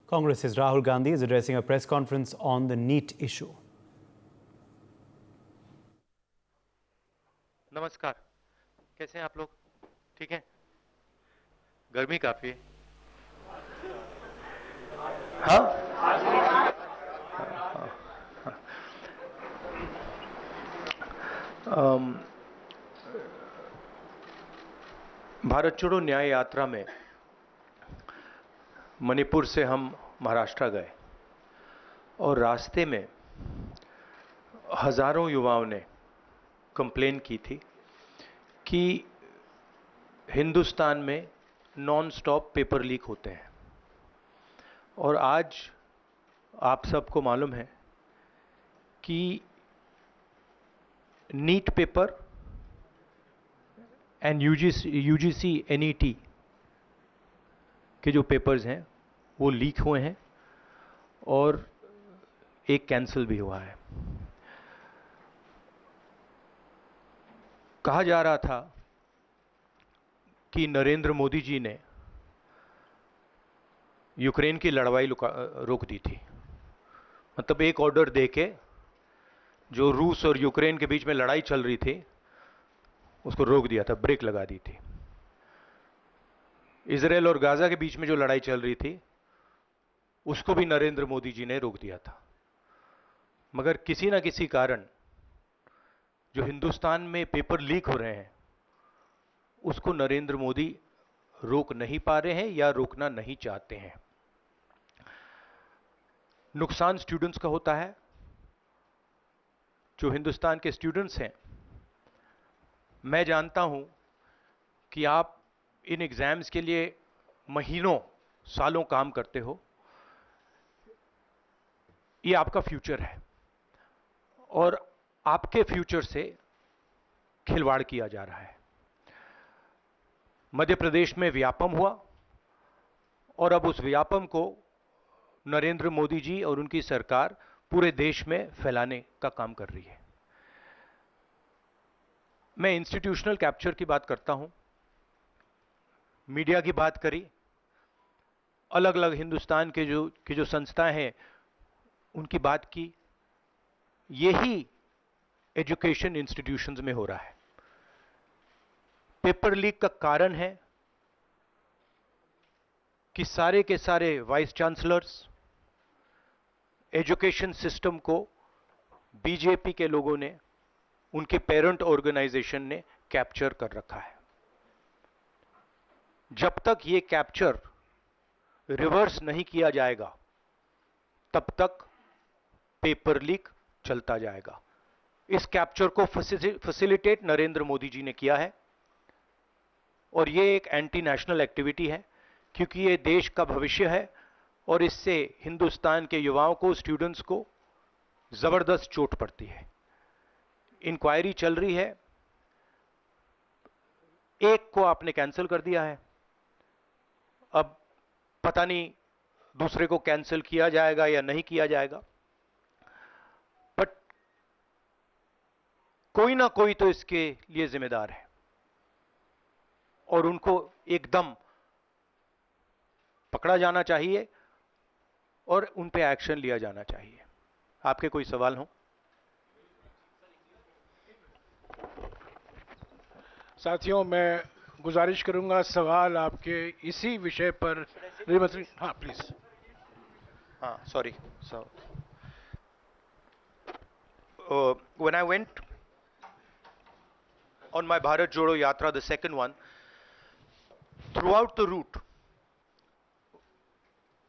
Congress's Rahul Gandhi is addressing a press conference on the NEET issue. नमस्कार, कैसे हैं आप लोग? ठीक हैं? गर्मी काफी है। हाँ? भारत छोड़ो न्याय यात्रा में मणिपुर से हम महाराष्ट्र गए और रास्ते में हजारों युवाओं ने कंप्लेन की थी कि हिंदुस्तान में नॉन स्टॉप पेपर लीक होते हैं। और आज आप सबको मालूम है कि NEET paper and UGC NET के जो पेपर्स हैं वो लीक हुए हैं और एक कैंसिल भी हुआ है। कहा जा रहा था कि नरेंद्र मोदी जी ने यूक्रेन की लड़ाई रोक दी थी। मतलब एक ऑर्डर देके जो रूस और यूक्रेन के बीच में लड़ाई चल रही थी उसको रोक दिया था, ब्रेक लगा दी थी। इजराइल और गाजा के बीच में जो लड़ाई चल रही थी उसको भी नरेंद्र मोदी जी ने रोक दिया था। मगर किसी ना किसी कारण जो हिंदुस्तान में पेपर लीक हो रहे हैं उसको नरेंद्र मोदी रोक नहीं पा रहे हैं या रोकना नहीं चाहते हैं। नुकसान स्टूडेंट्स का होता है। जो हिंदुस्तान के स्टूडेंट्स हैं, मैं जानता हूं कि आप इन एग्जाम्स के लिए महीनों सालों काम करते हो। ये आपका फ्यूचर है और आपके फ्यूचर से खिलवाड़ किया जा रहा है। मध्य प्रदेश में व्यापम हुआ और अब उस व्यापम को नरेंद्र मोदी जी और उनकी सरकार पूरे देश में फैलाने का काम कर रही है। मैं इंस्टीट्यूशनल कैप्चर की बात करता हूं, मीडिया की बात करी, अलग अलग हिंदुस्तान के जो संस्थाएं हैं उनकी बात की। यही एजुकेशन इंस्टीट्यूशंस में हो रहा है। पेपर लीक का कारण है कि सारे के सारे वाइस चांसलर्स, एजुकेशन सिस्टम को बीजेपी के लोगों ने, उनके पेरेंट ऑर्गेनाइजेशन ने कैप्चर कर रखा है। जब तक ये कैप्चर रिवर्स नहीं किया जाएगा तब तक पेपर लीक चलता जाएगा। इस कैप्चर को फैसिलिटेट नरेंद्र मोदी जी ने किया है और ये एक एंटी नेशनल एक्टिविटी है क्योंकि ये देश का भविष्य है और इससे हिंदुस्तान के युवाओं को, स्टूडेंट्स को जबरदस्त चोट पड़ती है। इंक्वायरी चल रही है, एक को आपने कैंसिल कर दिया है, अब पता नहीं दूसरे को कैंसिल किया जाएगा या नहीं किया जाएगा। बट कोई ना कोई तो इसके लिए जिम्मेदार है और उनको एकदम पकड़ा जाना चाहिए और उन पे एक्शन लिया जाना चाहिए। आपके कोई सवाल हो? साथियों, मैं गुजारिश करूंगा सवाल आपके इसी विषय पर। हाँ प्लीज। हाँ, sorry. When I went on my Bharat Jodo Yatra, the second one, throughout the route,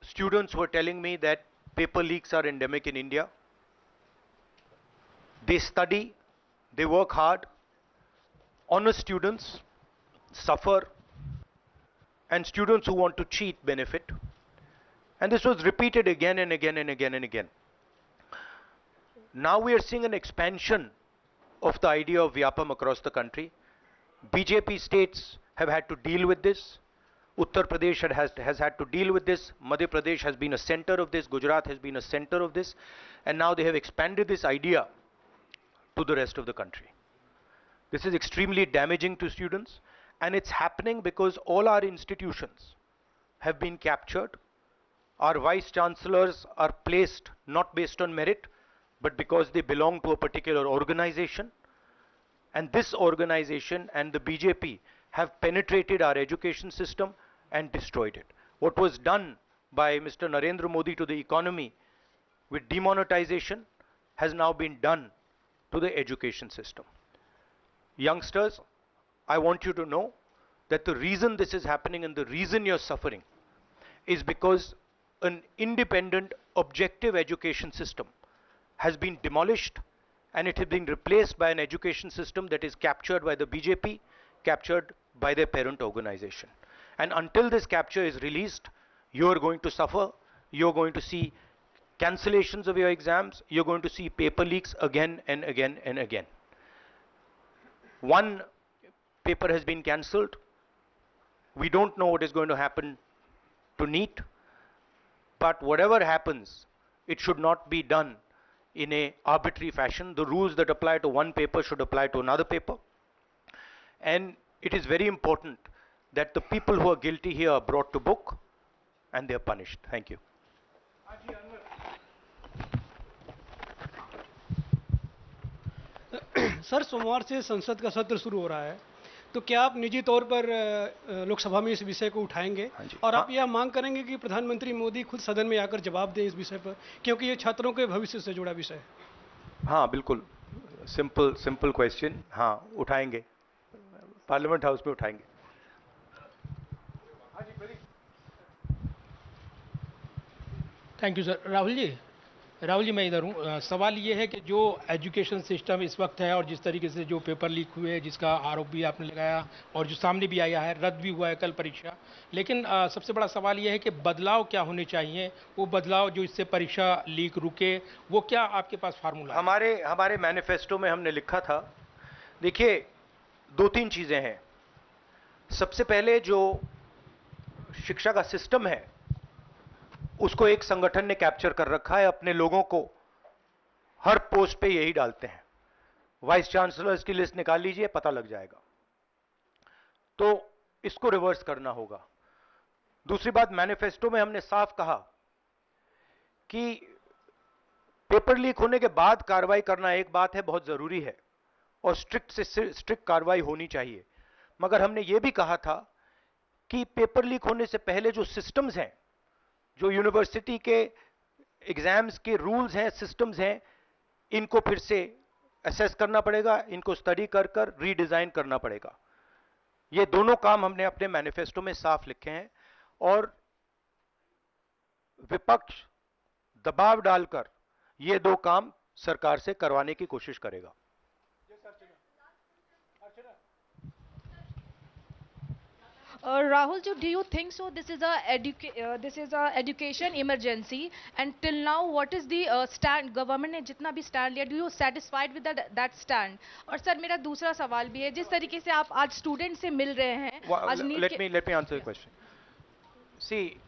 students were telling me that paper leaks are endemic in India. They study, they work hard, honest students suffer, and students who want to cheat benefit. And this was repeated again and again and again and again. Now we are seeing an expansion of the idea of Vyapam across the country. BJP states have had to deal with this. Uttar Pradesh has had to deal with this. Madhya Pradesh has been a center of this. Gujarat has been a center of this. And now they have expanded this idea to the rest of the country. This is extremely damaging to students, and it's happening because all our institutions have been captured. our vice chancellors are placed not based on merit, but because they belong to a particular organization. And this organization and the BJP have penetrated our education system and destroyed it. What was done by Mr. Narendra Modi to the economy with demonetization has now been done to the education system. Youngsters, I want you to know that the reason this is happening and the reason you're suffering is because an independent, objective education system has been demolished, and it has been replaced by an education system that is captured by the BJP, captured by their parent organization. And until this capture is released, you are going to suffer. You're going to see cancellations of your exams. You're going to see paper leaks again and again and again. One paper has been cancelled. We don't know what is going to happen to NEET, but whatever happens, it should not be done in a arbitrary fashion. The rules that apply to one paper should apply to another paper. And it is very important that the people who are guilty here are brought to book and they are punished. Thank you. Sir, सोमवार से संसद का सत्र शुरू हो रहा है, तो क्या आप निजी तौर पर लोकसभा में इस विषय को उठाएंगे और आप यह मांग करेंगे कि प्रधानमंत्री मोदी खुद सदन में आकर जवाब दें इस विषय पर, क्योंकि ये छात्रों के भविष्य से जुड़ा विषय है? हाँ, बिल्कुल, सिंपल क्वेश्चन. हाँ, उठाएंगे, पार्लियामेंट हाउस में उठाएंगे. Thank you sir. Rahul ji मैं इधर हूँ. सवाल ये है कि जो एजुकेशन सिस्टम इस वक्त है और जिस तरीके से जो पेपर लीक हुए, जिसका आरोप भी आपने लगाया और जो सामने भी आया है, रद्द भी हुआ है कल परीक्षा, लेकिन सबसे बड़ा सवाल ये है कि बदलाव क्या होने चाहिए, वो बदलाव जो इससे परीक्षा लीक रुके, वो क्या आपके पास फार्मूला है? हमारे मैनिफेस्टो में हमने लिखा था, देखिए 2-3 चीजें हैं. सबसे पहले जो शिक्षा का सिस्टम है उसको एक संगठन ने कैप्चर कर रखा है. अपने लोगों को हर पोस्ट पे यही डालते हैं. वाइस चांसलर्स की लिस्ट निकाल लीजिए, पता लग जाएगा. तो इसको रिवर्स करना होगा. दूसरी बात, मैनिफेस्टो में हमने साफ कहा कि पेपर लीक होने के बाद कार्रवाई करना एक बात है, बहुत जरूरी है और स्ट्रिक्ट से स्ट्रिक्ट कार्रवाई होनी चाहिए, मगर हमने यह भी कहा था कि पेपर लीक होने से पहले जो सिस्टम्स हैं, जो यूनिवर्सिटी के एग्जाम्स के रूल्स हैं, सिस्टम्स हैं, इनको फिर से असेस करना पड़ेगा, इनको स्टडी कर रीडिजाइन करना पड़ेगा. ये दोनों काम हमने अपने मैनिफेस्टो में साफ लिखे हैं और विपक्ष दबाव डालकर ये दो काम सरकार से करवाने की कोशिश करेगा. Rahul, do you think so? This is a education emergency, and till now, what is the stand? Government ने जितना भी stand लिया, do you satisfied with that stand? और सर मेरा दूसरा सवाल भी है, जिस तरीके से आप आज स्टूडेंट से मिल रहे हैं, आज let me answer the question. See,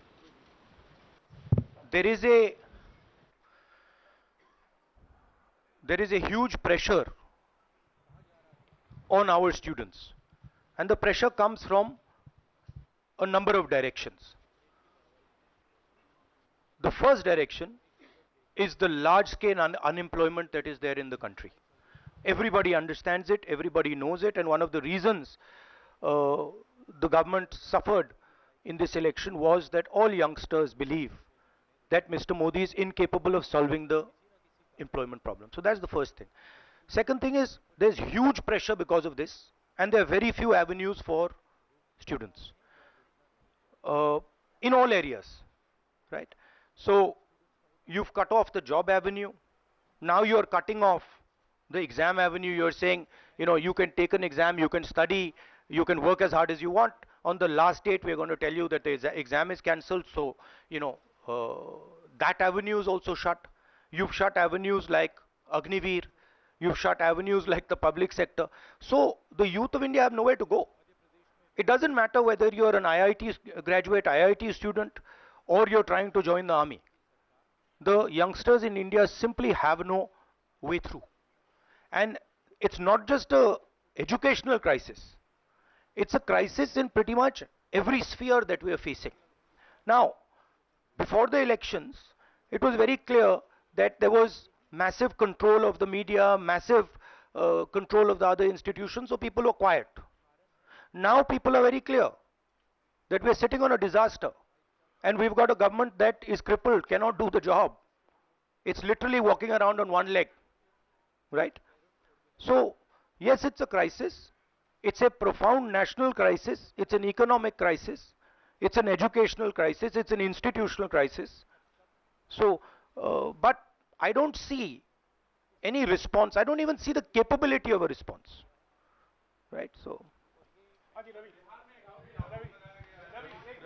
there is a huge pressure on our students, and the pressure comes from a number of directions. The first direction is the large scale unemployment that is there in the country. Everybody understands it, everybody knows it, and one of the reasons the government suffered in this election was that all youngsters believe that Mr. Modi is incapable of solving the employment problem. So that's the first thing. Second thing is there's huge pressure because of this, and there are very few avenues for students. In all areas, right? So you've cut off the job avenue. Now you're cutting off the exam avenue. You're saying, you can take an exam, you can study, you can work as hard as you want. On the last date, we're going to tell you that the exam is cancelled. So, that avenue is also shut. You've shut avenues like Agniveer. You've shut avenues like the public sector. So the youth of India have nowhere to go. It doesn't matter whether you're an IIT graduate, IIT student, or you're trying to join the army. The youngsters in India simply have no way through. And it's not just an educational crisis. It's a crisis in pretty much every sphere that we are facing. Now, before the elections, it was very clear that there was massive control of the media, massive control of the other institutions, so people were quiet. Now people are very clear that we're sitting on a disaster, and we've got a government that is crippled, cannot do the job. It's literally walking around on one leg, right? So, yes, it's a crisis. It's a profound national crisis. It's an economic crisis. It's an educational crisis. It's an institutional crisis. So, but I don't see any response. I don't even see the capability of a response, right? So,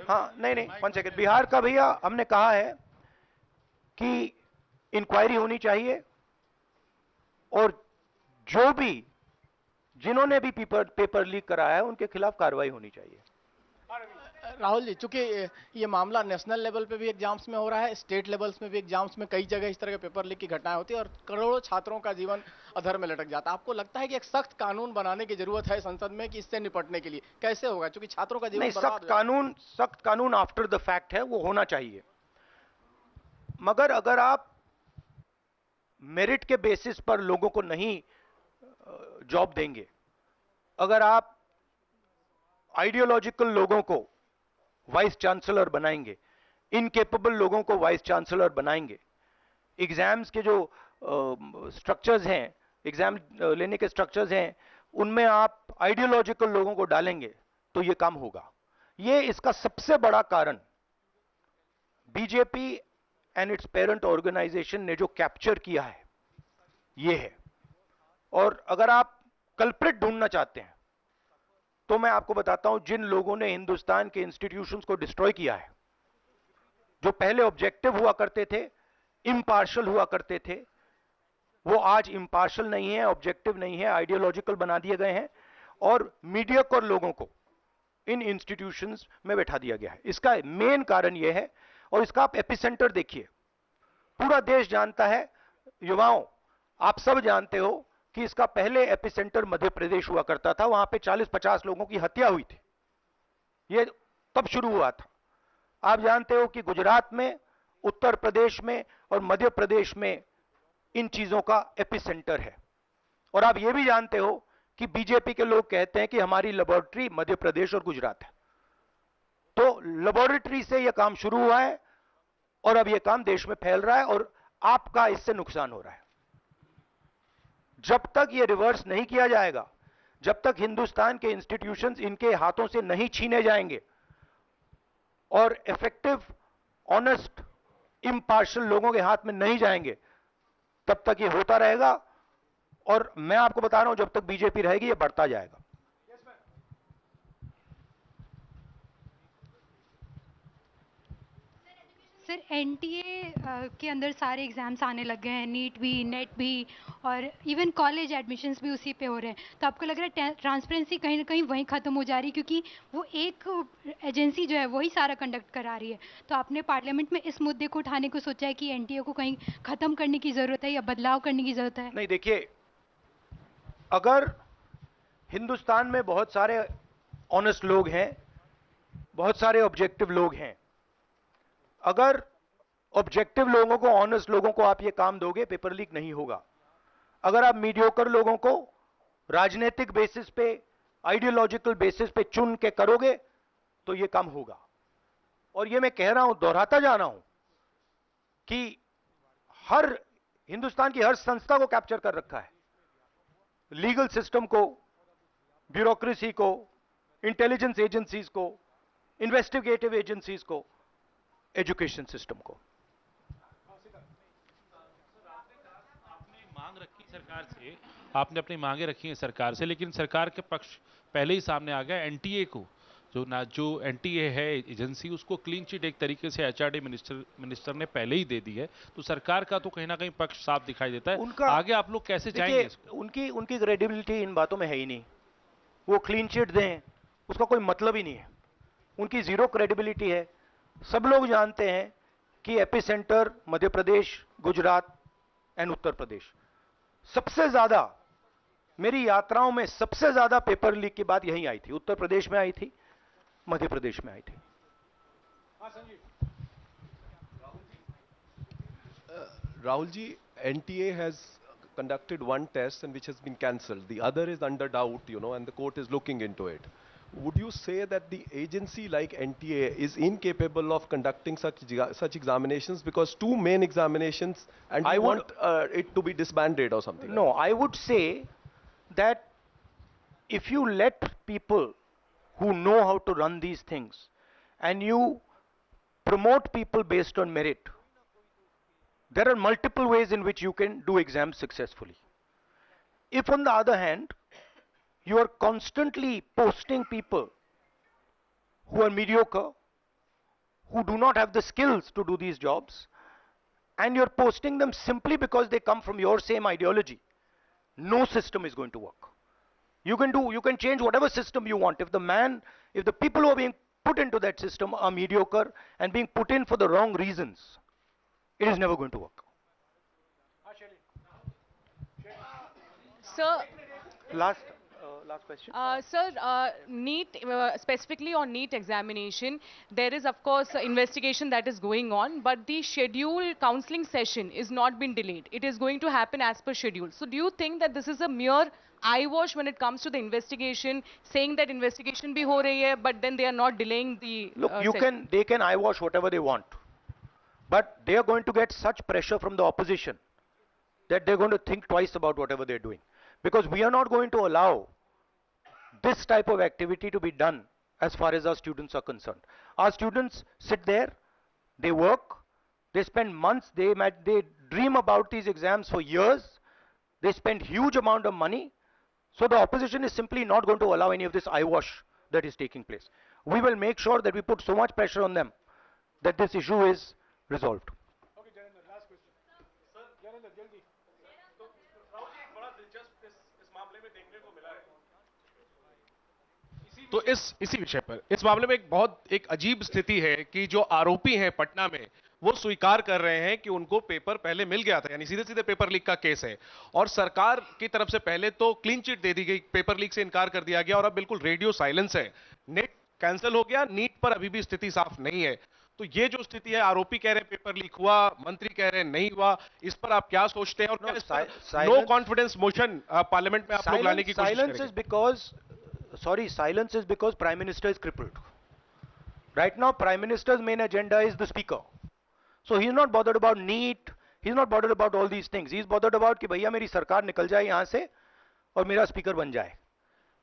हाँ नहीं 1 second, Bihar का भैया हमने कहा है कि inquiry होनी चाहिए और जो भी जिन्होंने भी पेपर लीक कराया है उनके खिलाफ कार्रवाई होनी चाहिए। राहुल जी, चूंकि ये मामला नेशनल लेवल पे भी एग्जाम्स में हो रहा है, स्टेट लेवल्स में भी एग्जाम्स में कई जगह इस तरह के पेपर लीक की घटनाएं होती है और करोड़ों छात्रों का जीवन अधर में लटक जाता है। आपको लगता है कि एक सख्त कानून बनाने की जरूरत है संसद में कि इससे निपटने के लिए? कैसे होगा, क्योंकि छात्रों का जीवन नहीं, सख्त कानून आफ्टर द फैक्ट है, वो होना चाहिए। मगर अगर आप मेरिट के बेसिस पर लोगों को नहीं जॉब देंगे, अगर आप आइडियोलॉजिकल लोगों को वाइस चांसलर बनाएंगे, इनकेपेबल लोगों को वाइस चांसलर बनाएंगे, एग्जाम्स के जो स्ट्रक्चर्स हैं, एग्जाम लेने के स्ट्रक्चर्स हैं, उनमें आप आइडियोलॉजिकल लोगों को डालेंगे तो ये काम होगा। ये इसका सबसे बड़ा कारण BJP and its parent organisation ने जो कैप्चर किया है ये है। और अगर आप कल्प्रिट ढूंढना चाहते हैं तो मैं आपको बताता हूं जिन लोगों ने हिंदुस्तान के इंस्टीट्यूशंस को डिस्ट्रॉय किया है, जो पहले ऑब्जेक्टिव हुआ करते थे, इम्पार्शल हुआ करते थे, वो आज इम्पार्शल नहीं है, ऑब्जेक्टिव नहीं है, आइडियोलॉजिकल बना दिए गए हैं और मीडियोकर लोगों को इन इंस्टीट्यूशंस में बैठा दिया गया है। इसका मेन कारण यह है और इसका आप एपिसेंटर देखिए, पूरा देश जानता है, युवाओं आप सब जानते हो कि इसका पहले एपिसेंटर मध्य प्रदेश हुआ करता था, वहां पे 40-50 लोगों की हत्या हुई थी, ये तब शुरू हुआ था। आप जानते हो कि गुजरात में, उत्तर प्रदेश में और मध्य प्रदेश में इन चीजों का एपिसेंटर है। और आप ये भी जानते हो कि बीजेपी के लोग कहते हैं कि हमारी लेबोरेटरी मध्य प्रदेश और गुजरात है। तो लेबोरेटरी से यह काम शुरू हुआ है और अब यह काम देश में फैल रहा है और आपका इससे नुकसान हो रहा है। जब तक यह रिवर्स नहीं किया जाएगा, जब तक हिंदुस्तान के इंस्टीट्यूशंस इनके हाथों से नहीं छीने जाएंगे और इफेक्टिव, ऑनेस्ट, इम्पार्शियल लोगों के हाथ में नहीं जाएंगे, तब तक ये होता रहेगा। और मैं आपको बता रहा हूं, जब तक बीजेपी रहेगी ये बढ़ता जाएगा। सर, एनटीए के अंदर सारे एग्जाम्स आने लग गए हैं, नीट भी, नेट भी और इवन कॉलेज एडमिशन्स भी उसी पे हो रहे हैं। तो आपको लग रहा है ट्रांसपेरेंसी कहीं ना कहीं वहीं ख़त्म हो जा रही है, क्योंकि वो एक एजेंसी जो है वही सारा कंडक्ट करा रही है। तो आपने पार्लियामेंट में इस मुद्दे को उठाने को सोचा है कि एनटीए को कहीं ख़त्म करने की ज़रूरत है या बदलाव करने की ज़रूरत है? नहीं, देखिए, अगर हिंदुस्तान में बहुत सारे ऑनेस्ट लोग हैं, बहुत सारे ऑब्जेक्टिव लोग हैं, अगर ऑब्जेक्टिव लोगों को, ऑनेस्ट लोगों को आप ये काम दोगे, पेपर लीक नहीं होगा। अगर आप मीडियोकर लोगों को राजनीतिक बेसिस पे, आइडियोलॉजिकल बेसिस पे चुन के करोगे तो ये काम होगा। और ये मैं कह रहा हूं, दोहराता जा रहा हूं कि हर हिंदुस्तान की हर संस्था को कैप्चर कर रखा है, लीगल सिस्टम को, ब्यूरोक्रेसी को, इंटेलिजेंस एजेंसीज को, इन्वेस्टिगेटिव एजेंसीज को, एजुकेशन सिस्टम को। आपने अपनी मांगे रखी हैं सरकार से, लेकिन सरकार के पक्ष पहले ही सामने आ गया। एनटीए को जो एनटीए है एजेंसी, उसको क्लीन चिट एक तरीके से एचआरडी मिनिस्टर ने पहले ही दे दी है। तो सरकार का तो कहीं ना कहीं पक्ष साफ दिखाई देता है। उनका आगे आप लोग कैसे जाएंगे? उनकी क्रेडिबिलिटी इन बातों में है ही नहीं। वो क्लीन चिट दें उसका कोई मतलब ही नहीं है, उनकी जीरो क्रेडिबिलिटी है। सब लोग जानते हैं कि एपिसेंटर मध्य प्रदेश, गुजरात एंड उत्तर प्रदेश। सबसे ज्यादा मेरी यात्राओं में सबसे ज्यादा पेपर लीक की बात यहीं आई थी, उत्तर प्रदेश में आई थी, मध्य प्रदेश में आई थी। Rahul ji, NTA has conducted one test and which has been cancelled. The other is under doubt, and the court is looking into it. Would you say that the agency like NTA is incapable of conducting such examinations, because two main examinations, and I want it to be disbanded or something? No, I would say that if you let people who know how to run these things and you promote people based on merit, there are multiple ways in which you can do exams successfully. If on the other hand, you are constantly posting people who are mediocre, who do not have the skills to do these jobs, and you're posting them simply because they come from your same ideology, no system is going to work. You can change whatever system you want. If the people who are being put into that system are mediocre and being put in for the wrong reasons, it is never going to work. Sir, Last question. Sir, NEET, specifically on NEET examination, there is of course investigation that is going on, but the scheduled counseling session is not been delayed. It is going to happen as per schedule. So do you think that this is a mere eyewash when it comes to the investigation, saying that investigation bhi ho rahi hai, but then they are not delaying the Look, they can eyewash whatever they want, but they are going to get such pressure from the opposition that they're going to think twice about whatever they're doing, because we are not going to allow this type of activity to be done as far as our students are concerned. Our students sit there, they work, they spend months, they dream about these exams for years, they spend huge amount of money. So the opposition is simply not going to allow any of this eyewash that is taking place. We will make sure that we put so much pressure on them that this issue is resolved. Okay, Janendra, last question. Sir, Janendra, jaldi. Rahul ji, एक बड़ा दिलचस्प इस मामले में देखने को मिला है। तो इसी विषय पर इस मामले में एक अजीब स्थिति है कि जो आरोपी हैं पटना में, वो स्वीकार कर रहे हैं कि उनको पेपर पहले मिल गया था, यानी सीधे सीधे पेपर लीक का केस है, और सरकार की तरफ से पहले तो क्लीन चिट दे दी गई, पेपर लीक से इनकार कर दिया गया, और अब बिल्कुल रेडियो साइलेंस है। नेट कैंसिल हो गया, नीट पर अभी भी स्थिति साफ नहीं है। तो ये जो स्थिति है, आरोपी कह रहे हैं पेपर लीक हुआ, मंत्री कह रहे हैं नहीं हुआ, इस पर आप क्या सोचते हैं? और नो कॉन्फिडेंस मोशन पार्लियामेंट में आप लोग लाने की कोशिश करेंगे? Silence is because Prime Minister is crippled. Right now, Prime Minister's main agenda is the Speaker. So he's not bothered about NEET, he's not bothered about all these things. He's bothered about कि भैया मेरी सरकार निकल जाए यहाँ से और मेरा speaker बन जाए.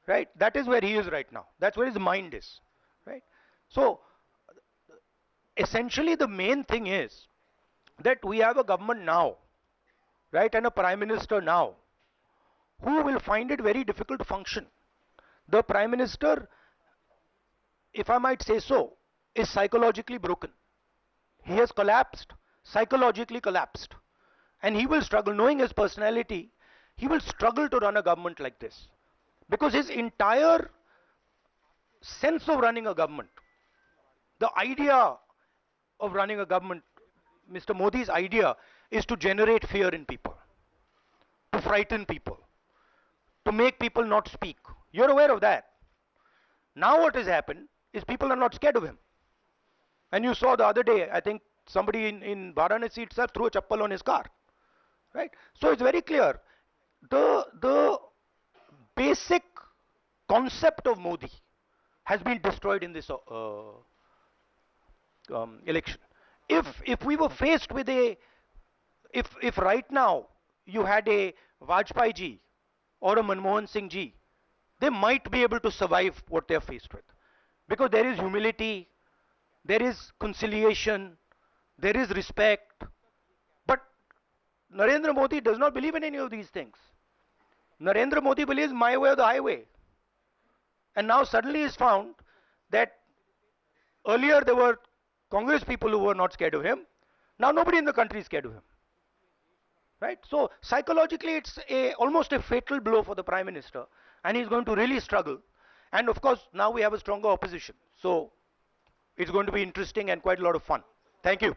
Right? That is where he is right now. That's where his mind is. Right? So essentially the main thing is that we have a government now, right, and a Prime Minister now, who will find it very difficult to function. The Prime Minister, if I might say so, is psychologically broken. He has collapsed, psychologically collapsed. And he will struggle, knowing his personality, he will struggle to run a government like this. Because his entire sense of running a government, the idea of running a government, Mr. Modi's idea is to generate fear in people, to frighten people, to make people not speak. You're aware of that. Now what has happened is people are not scared of him. And you saw the other day, I think somebody in Varanasi itself threw a chappal on his car. Right? So it's very clear. The basic concept of Modi has been destroyed in this election. If we were faced with if right now you had a Vajpayee ji or a Manmohan Singh ji, they might be able to survive what they are faced with. Because there is humility, there is conciliation, there is respect. But Narendra Modi does not believe in any of these things. Narendra Modi believes my way or the highway. And now suddenly is found that earlier there were Congress people who were not scared of him. Now nobody in the country is scared of him. Right? So psychologically it's almost a fatal blow for the Prime Minister, and he's going to really struggle. And of course now we have a stronger opposition. So it's going to be interesting and quite a lot of fun. Thank you.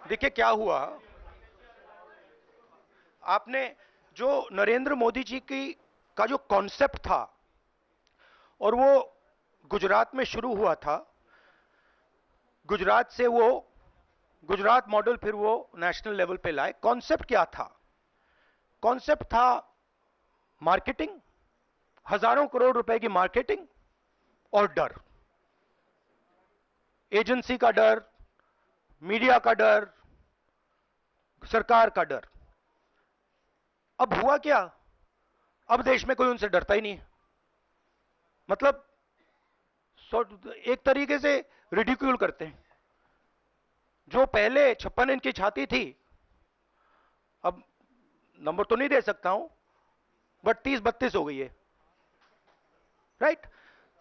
देखिए क्या हुआ, आपने जो नरेंद्र मोदी जी का जो concept था और वो गुजरात में शुरू हुआ था, गुजरात से वो गुजरात मॉडल फिर वो नेशनल लेवल पे लाए। कॉन्सेप्ट क्या था? कॉन्सेप्ट था मार्केटिंग, हजारों करोड़ रुपए की मार्केटिंग और डर, एजेंसी का डर, मीडिया का डर, सरकार का डर। अब हुआ क्या? अब देश में कोई उनसे डरता ही नहीं है। मतलब एक तरीके से रिडिक्यूल करते हैं। जो पहले 56 इंच की छाती थी, अब नंबर तो नहीं दे सकता हूं, बट 30-32 हो गई है, राइट?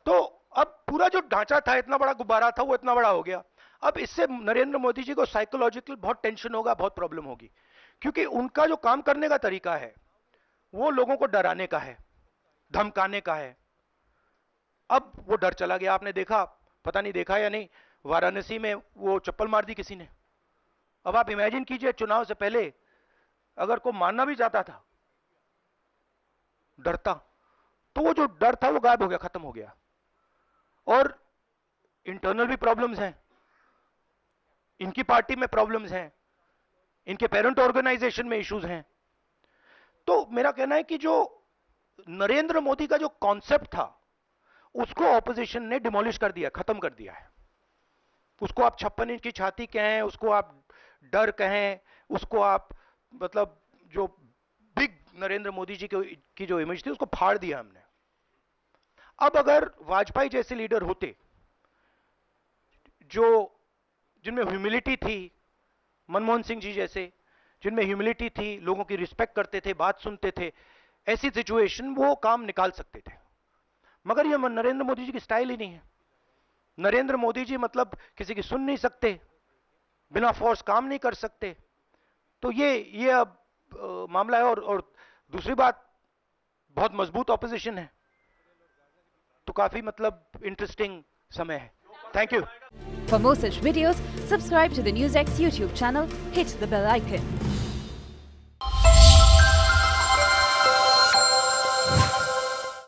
तो अब पूरा जो ढांचा था, इतना बड़ा गुब्बारा था, वो इतना बड़ा हो गया। अब इससे नरेंद्र मोदी जी को साइकोलॉजिकल बहुत टेंशन होगा, बहुत प्रॉब्लम होगी, क्योंकि उनका जो काम करने का तरीका है वो लोगों को डराने का है, धमकाने का है। अब वो डर चला गया। आपने देखा, पता नहीं देखा या नहीं, वाराणसी में वो चप्पल मार दी किसी ने। अब आप इमेजिन कीजिए, चुनाव से पहले अगर कोई मारना भी चाहता था डरता, तो वो जो डर था वो गायब हो गया, खत्म हो गया। और इंटरनल भी प्रॉब्लम्स हैं, इनकी पार्टी में प्रॉब्लम्स हैं, इनके पेरेंट ऑर्गेनाइजेशन में इश्यूज हैं। तो मेरा कहना है कि जो नरेंद्र मोदी का जो कॉन्सेप्ट था उसको ऑपोजिशन ने डिमोलिश कर दिया, खत्म कर दिया है। उसको आप 56 इंच की छाती कहें, उसको आप डर कहें, उसको आप मतलब जो बिग नरेंद्र मोदी जी की जो इमेज थी उसको फाड़ दिया हमने। अब अगर वाजपेयी जैसे लीडर होते जो जिनमें ह्यूमिलिटी थी, मनमोहन सिंह जी जैसे जिनमें ह्यूमिलिटी थी, लोगों की रिस्पेक्ट करते थे, बात सुनते थे, ऐसी सिचुएशन वो काम निकाल सकते थे। मगर ये नरेंद्र मोदी जी की स्टाइल ही नहीं है। नरेंद्र मोदी जी मतलब किसी की सुन नहीं सकते, बिना फोर्स काम नहीं कर सकते। तो ये अब मामला है। और दूसरी बात, बहुत मजबूत ऑपोजिशन है, तो काफी मतलब इंटरेस्टिंग समय है। Thank you. For more such videos, subscribe to the NewsX YouTube channel, hit the bell icon.